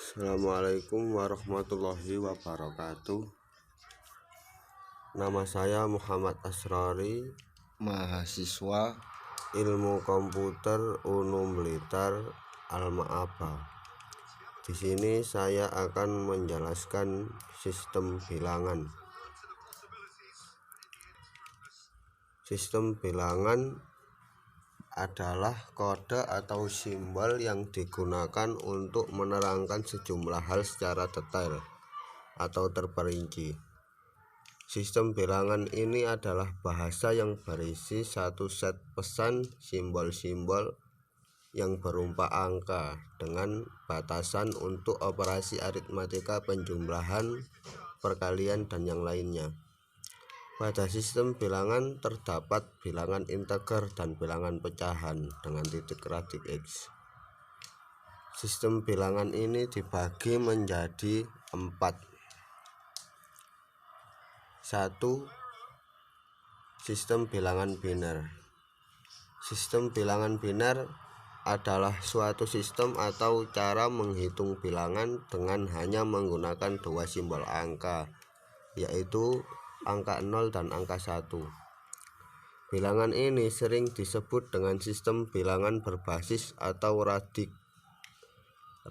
Assalamualaikum warahmatullahi wabarakatuh. Nama saya Muhammad Asrori, mahasiswa Ilmu Komputer Unum Blitar Al-Ma'aba. Di sini saya akan menjelaskan sistem bilangan. Sistem bilangan adalah kode atau simbol yang digunakan untuk menerangkan sejumlah hal secara detail atau terperinci. Sistem bilangan ini adalah bahasa yang berisi satu set pesan simbol-simbol yang berupa angka dengan batasan untuk operasi aritmatika, penjumlahan, perkalian, dan yang lainnya. Pada sistem bilangan terdapat bilangan integer dan bilangan pecahan dengan titik radik X. Sistem bilangan ini dibagi menjadi 4. 1. Sistem bilangan biner. Sistem bilangan biner adalah suatu sistem atau cara menghitung bilangan dengan hanya menggunakan dua simbol angka, yaitu angka 0 dan angka 1. Bilangan ini sering disebut dengan sistem bilangan berbasis atau radik 2.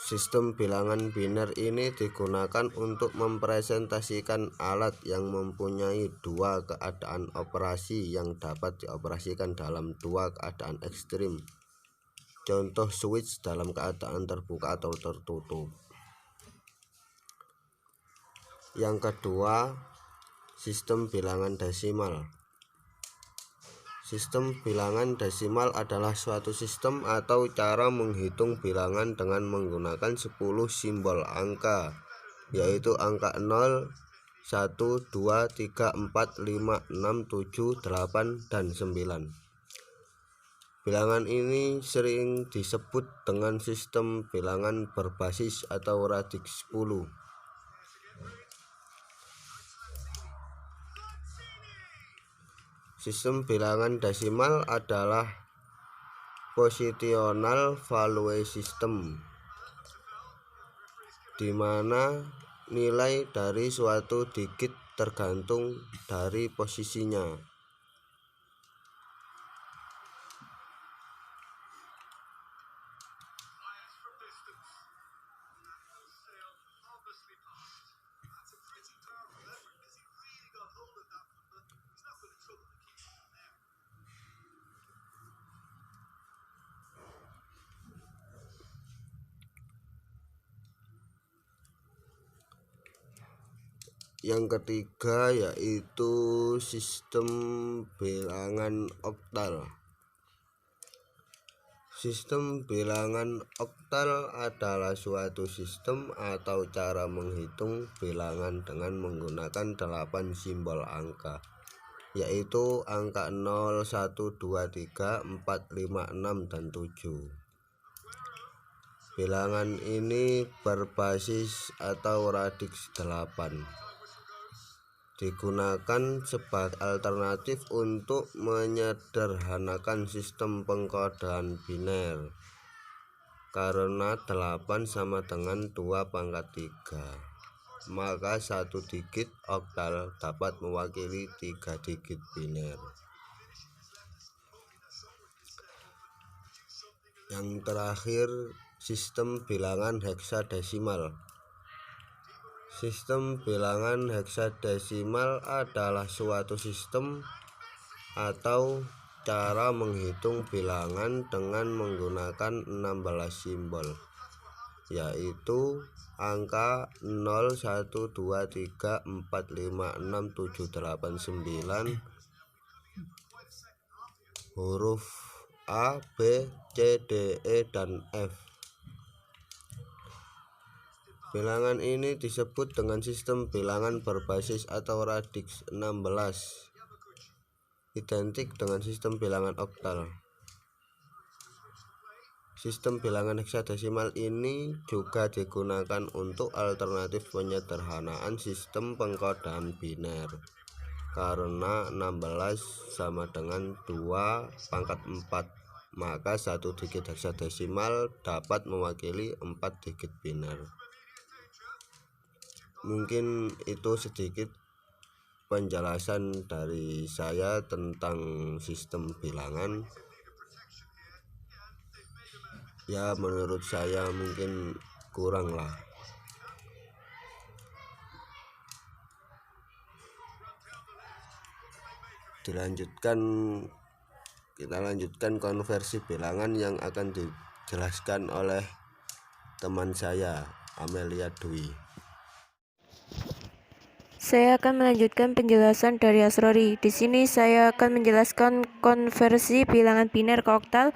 Sistem bilangan biner ini digunakan untuk mempresentasikan alat yang mempunyai dua keadaan operasi yang dapat dioperasikan dalam dua keadaan ekstrim. Contoh switch dalam keadaan terbuka atau tertutup. Yang kedua, sistem bilangan desimal. Sistem bilangan desimal adalah suatu sistem atau cara menghitung bilangan dengan menggunakan 10 simbol angka, yaitu angka 0, 1, 2, 3, 4, 5, 6, 7, 8, dan 9. Bilangan ini sering disebut dengan sistem bilangan berbasis atau radik 10. Sistem bilangan desimal adalah positional value system, di mana nilai dari suatu digit tergantung dari posisinya. Yang ketiga yaitu sistem bilangan oktal. Sistem bilangan oktal adalah suatu sistem atau cara menghitung bilangan dengan menggunakan 8 simbol angka, yaitu angka 0, 1, 2, 3, 4, 5, 6, dan 7. Bilangan ini berbasis atau radik 8. Digunakan sebagai alternatif untuk menyederhanakan sistem pengkodean biner, karena 8 sama dengan 2 pangkat 3, maka satu digit oktal dapat mewakili 3 digit biner. Yang terakhir, sistem bilangan heksadesimal. Sistem bilangan heksadesimal adalah suatu sistem atau cara menghitung bilangan dengan menggunakan 16 simbol, yaitu angka 0, 1, 2, 3, 4, 5, 6, 7, 8, 9, huruf A, B, C, D, E, dan F. Bilangan ini disebut dengan sistem bilangan berbasis atau radik 16, identik dengan sistem bilangan oktal. Sistem bilangan heksadesimal ini juga digunakan untuk alternatif penyederhanaan sistem pengkodean biner, karena 16 sama dengan 2 pangkat 4, maka satu digit heksadesimal dapat mewakili 4 digit biner. Mungkin itu sedikit penjelasan dari saya tentang sistem bilangan. Ya, menurut saya mungkin kurang lah. Kita lanjutkan konversi bilangan yang akan dijelaskan oleh teman saya, Amelia Dwi. Saya akan melanjutkan penjelasan dari Asrori. Di sini saya akan menjelaskan konversi bilangan biner ke oktal,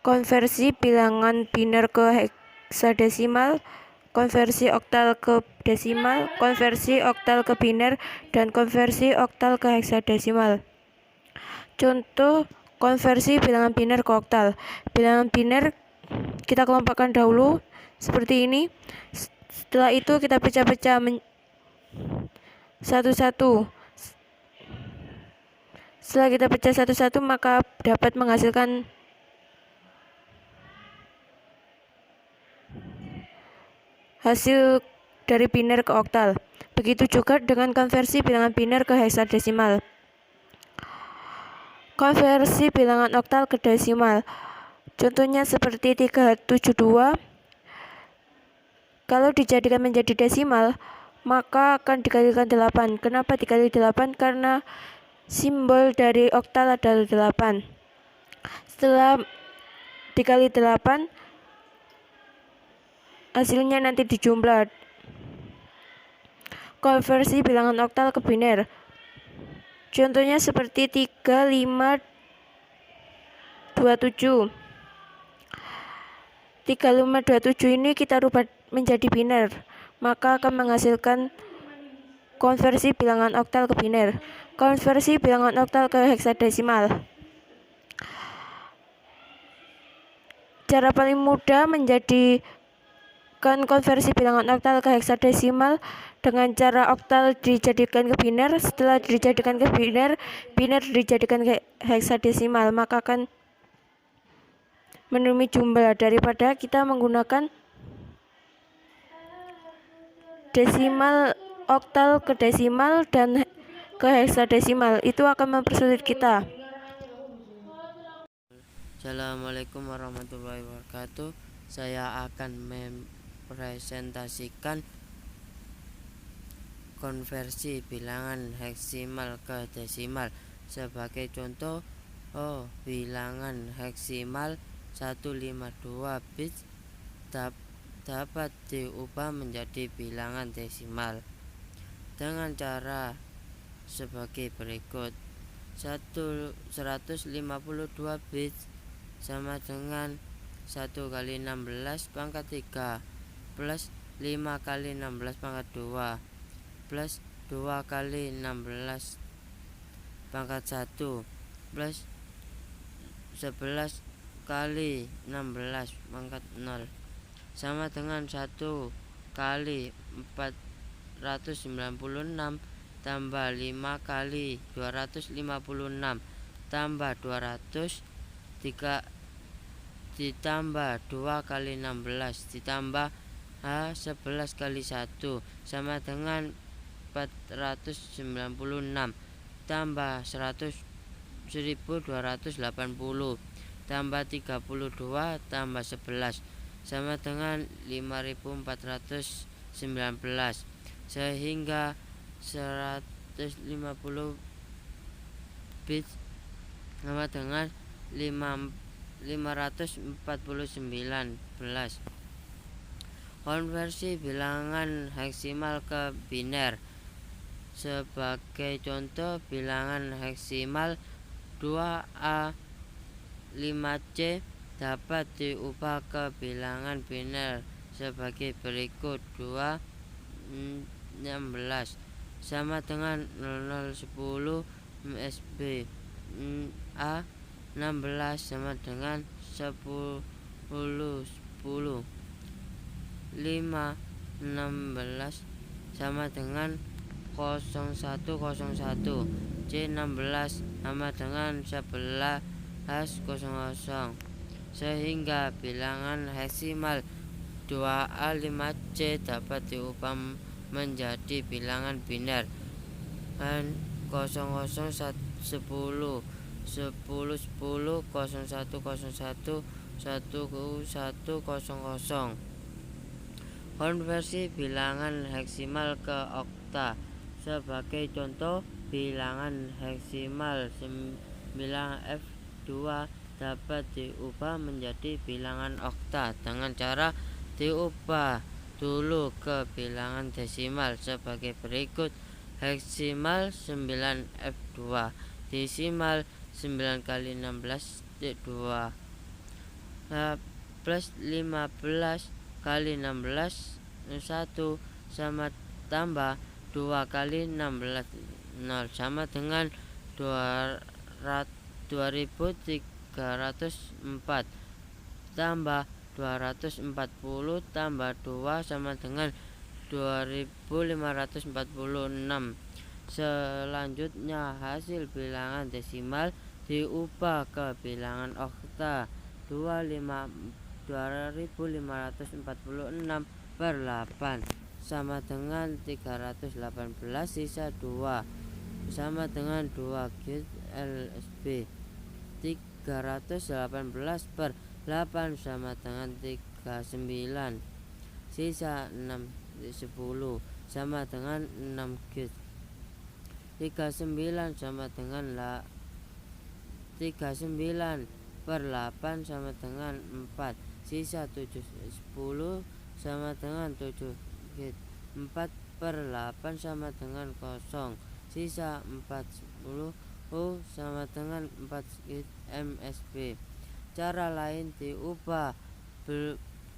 konversi bilangan biner ke heksadesimal, konversi oktal ke desimal, konversi oktal ke biner, dan konversi oktal ke heksadesimal. Contoh konversi bilangan biner ke oktal. Bilangan biner kita kelompokkan dahulu seperti ini. Setelah itu kita pecah-pecah satu-satu. Setelah kita pecah satu-satu, maka dapat menghasilkan hasil dari biner ke oktal. Begitu juga dengan konversi bilangan biner ke heksadesimal. Konversi bilangan oktal ke desimal. Contohnya seperti 372. Kalau dijadikan menjadi desimal, maka akan dikalikan 8. Kenapa dikali 8? Karena simbol dari oktal adalah 8. Setelah dikali 8, hasilnya nanti dijumlah. Konversi bilangan oktal ke biner. Contohnya seperti 3527. 3527 ini kita rubah menjadi biner, maka akan menghasilkan konversi bilangan oktal ke biner. Konversi bilangan oktal ke heksadesimal. Cara paling mudah menjadikan konversi bilangan oktal ke heksadesimal dengan cara oktal dijadikan ke biner. Setelah dijadikan ke biner, biner dijadikan ke heksadesimal, maka akan menemui jumlah daripada kita menggunakan desimal oktal ke desimal dan ke heksadesimal. Itu akan mempersulit kita. Assalamualaikum warahmatullahi wabarakatuh. Saya akan mempresentasikan konversi bilangan heksimal ke desimal. Sebagai contoh, bilangan heksimal 152 bit dapat diubah menjadi bilangan desimal dengan cara sebagai berikut. 152 bit sama dengan 1 kali 16 pangkat 3 plus 5 kali 16 pangkat 2 plus 2 kali 16 pangkat 1 plus 11 kali 16 pangkat 0 sama dengan 1 kali 496 tambah 5 kali 256 tambah 200 ditambah 2 kali 16 ditambah 11 kali 1 sama dengan 496 tambah 1280 tambah 32 tambah 11 sama dengan 5419, sehingga 150 bit sama dengan 549. Konversi bilangan heksimal ke biner. Sebagai contoh, bilangan heksimal 2A 5C dapat diubah ke bilangan biner sebagai berikut. 2 16 sama dengan 0010 MSB. A 16 sama dengan 10 10. 5 16 sama dengan 0101. C 16 sama dengan 11 00. sehingga bilangan heksimal 2A5C dapat diubah menjadi bilangan biner 00 10 10 10 01 01 1100. Konversi bilangan heksimal ke okta. Sebagai contoh, bilangan heksimal 9F2 dapat diubah menjadi bilangan okta dengan cara diubah dulu ke bilangan desimal sebagai berikut. Heksimal 9F2 desimal 9 kali 16 2 plus 15 kali 16 1 sama tambah 2 kali 16 0 sama dengan 2304 tambah 240 tambah 2 sama dengan 2546. Selanjutnya hasil bilangan desimal diubah ke bilangan okta. 2546 per 8 sama dengan 318 sisa 2 sama dengan 2 git LSB. 318 per 8 sama dengan 39 sisa 6 10 sama dengan 6 git. 39 sama dengan 39 per 8 sama dengan 4 sisa 7 10 sama dengan 7 git. 4 per 8 sama dengan 0 sisa 4 10 sama dengan 4 git MSB. Cara lain diubah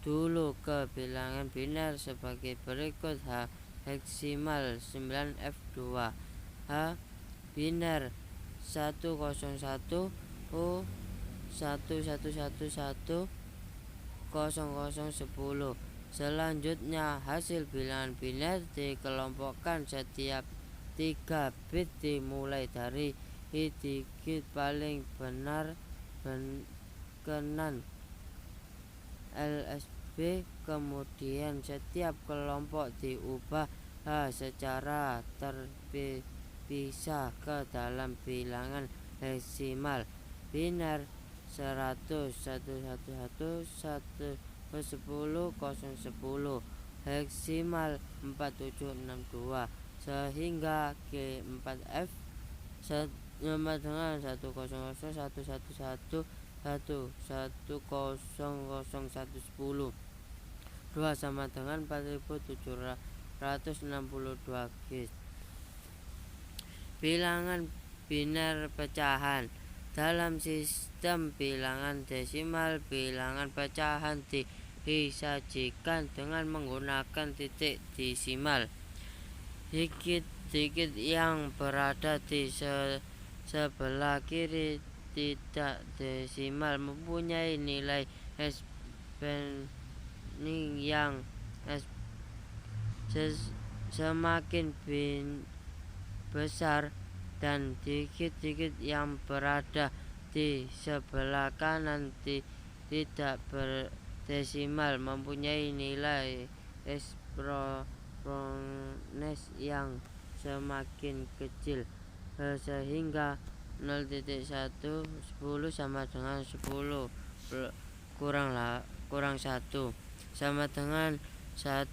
dulu ke bilangan biner sebagai berikut. H heksimal 9F2 H biner 101 1111 0010. Selanjutnya hasil bilangan biner dikelompokkan. Setiap 3 bit dimulai dari digit paling benar kanan LSB, kemudian setiap kelompok diubah secara terpisah ke dalam bilangan heksimal biner 100 111 110 010 heksimal 4762 sehingga G4F sama dengan 100 111 110 2 sama dengan 4762 git. Bilangan biner pecahan. Dalam sistem bilangan desimal, bilangan pecahan disajikan dengan menggunakan titik desimal. Digit-digit yang berada di sebelah kiri tidak desimal mempunyai nilai exponent yang semakin besar, dan digit-digit yang berada di sebelah kanan tidak berdesimal mempunyai nilai ekspones yang semakin kecil, sehingga 0.1 10 sama dengan 10 kurang 1 sama dengan 1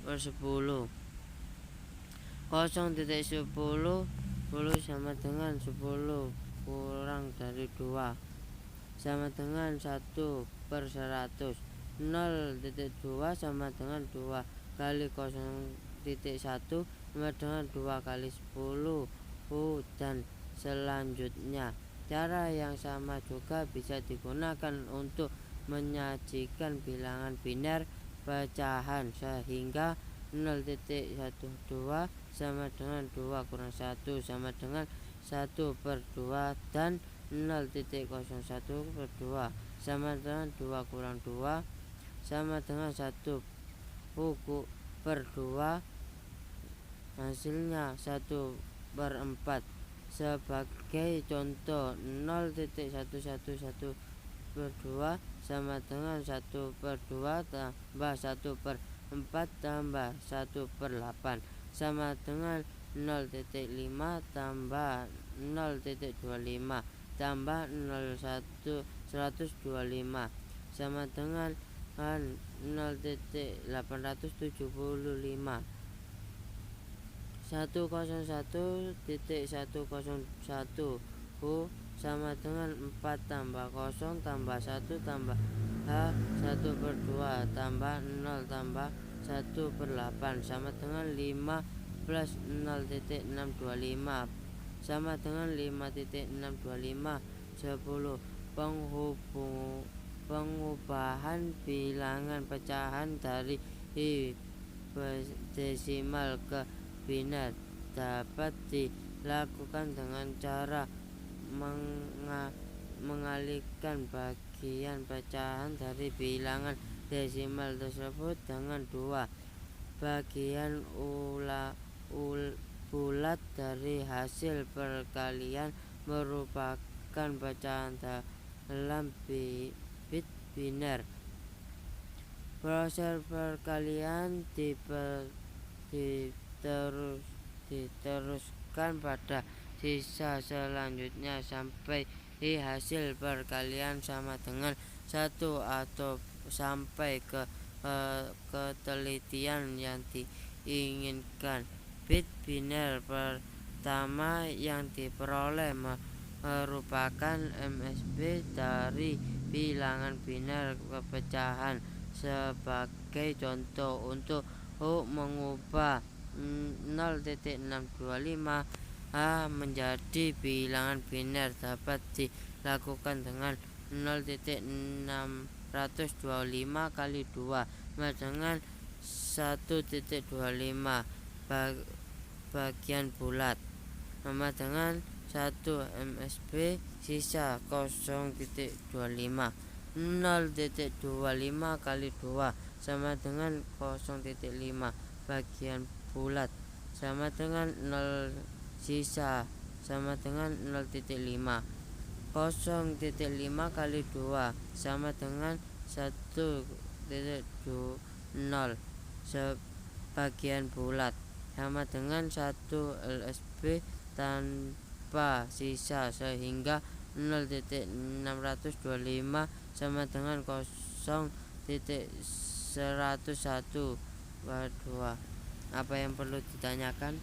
per 10. 0.10 10 sama dengan 10 kurang dari 2 sama dengan 1 per 100. 0.2 sama dengan 2 kali 0.1 sama dengan 2 kali 10 dan selanjutnya. Cara yang sama juga bisa digunakan untuk menyajikan bilangan biner pecahan, sehingga 0.12 sama dengan 2 kurang 1 sama dengan 1 per 2 dan 0.01 per 2 sama dengan 2 kurang 2 sama dengan 1 per 2, hasilnya 1 per 4. Sebagai contoh, 0.111 per 2 sama dengan 1/2 tambah 1/4 tambah 1/8 sama dengan 0,5 tambah 0,25 tambah 125 sama dengan 0,875. 101,101 sama dengan 4 tambah 0 tambah 1 tambah H 1/2 tambah 0 tambah 1/8 sama dengan 5 plus 0,625 sama dengan 5,625. 10. Pengubahan bilangan pecahan dari desimal ke biner dapat dilakukan dengan cara mengalihkan bagian pecahan dari bilangan desimal tersebut dengan 2 bagian bulat dari hasil perkalian merupakan pecahan dalam bit biner. Proses perkalian diteruskan pada sisa selanjutnya sampai hasil perkalian sama dengan 1 atau sampai ke ketelitian yang diinginkan. Bit biner pertama yang diperoleh merupakan MSB dari bilangan biner pecahan. Sebagai contoh, untuk mengubah 0,625 menjadi bilangan biner dapat dilakukan dengan 0,625 kali 2 sama dengan 1,25 bagian bulat sama dengan 1 MSB sisa 0,25. 0,25 kali 2 sama dengan 0,5 bagian bulat sama dengan 0 sisa sama dengan 0,5. 0,5 kali 2 sama dengan 1,0 sebagian bulat sama dengan 1 LSB tanpa sisa, sehingga 0,625 sama dengan 0,101. Apa yang perlu ditanyakan?